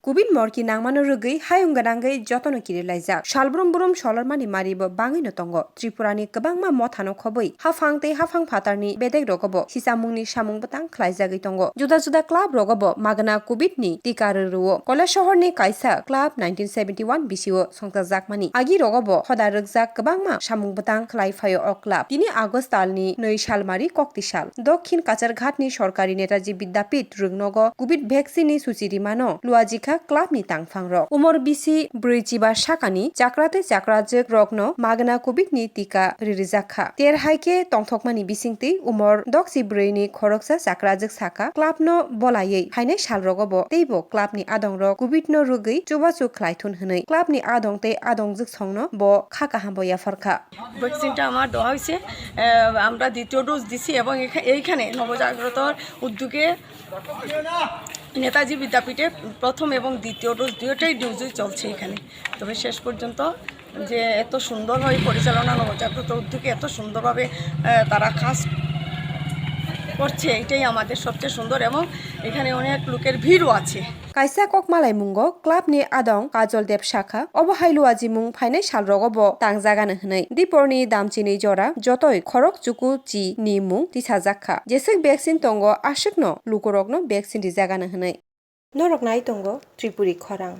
Kubit morki nangmano rugui hayung gadangai jotono kirilajak salbrum brum solarmani maribo bangino tongo Tripurani kebangma mothano khoboi hafangte hafang phatarni bedek rogobo hisamungni samung batang khlaijagui tongo juda club rogobo magna kubitni tika ruwo Kailaishahorni kaisa club 1971 bisio songtajakmani agi rogobo hoda rukjak kebangma samung batang khlaiphayo o club 3 August talni 2 salmari kokti sal Dokhin Kacharghatni sorkari Netaji Vidyapith rungnogo kubit vaccine ni suchirimano luajika club ni tangfangrok umor bisi brui-jiba sakani chakrate chakrajak rokno magna kubit ni tika ririjakha terhaike tongthokmani bisingti umor 63 ni khoroksa chakrajak saka club no bolayei hainai salrogobo teibo club ni adongrok kubit no rugui chubachu khlaithun hwnei club ni adongte adongjak songno bo khaka hambo yafarkha ভ্যাকসিনটা আমার দেওয়া হয়েছে আমরা দ্বিতীয় dose দিছি এবং এইখানে নবজাগ্রতর উদ্যোগে নেতাজি বিদ্যাপীঠে প্রথম এবং দ্বিতীয় ডোজ দুটোই ডোজই চলছে এখানে তবে শেষ পর্যন্ত যে এত সুন্দরভাবে পরিচালনা নবজাগ্রত উদ্যোগে এত সুন্দরভাবে তারা কাজ করছে এটাই আমাদের সবচেয়ে সুন্দর এবং এখানে অনেক লোকের ভিড়ও আছে Kaisa kokmalai mungo club ni adong kajol deb shakha obohailuaji mung phainai salrogobo tangjagana hnei diporni damchini jora jotoi khorok chuku chi ni mung tisajakha jesek vaccine tongo ashikno lukorokno vaccine rijagana hnei norok nai tongo Tripuri khorang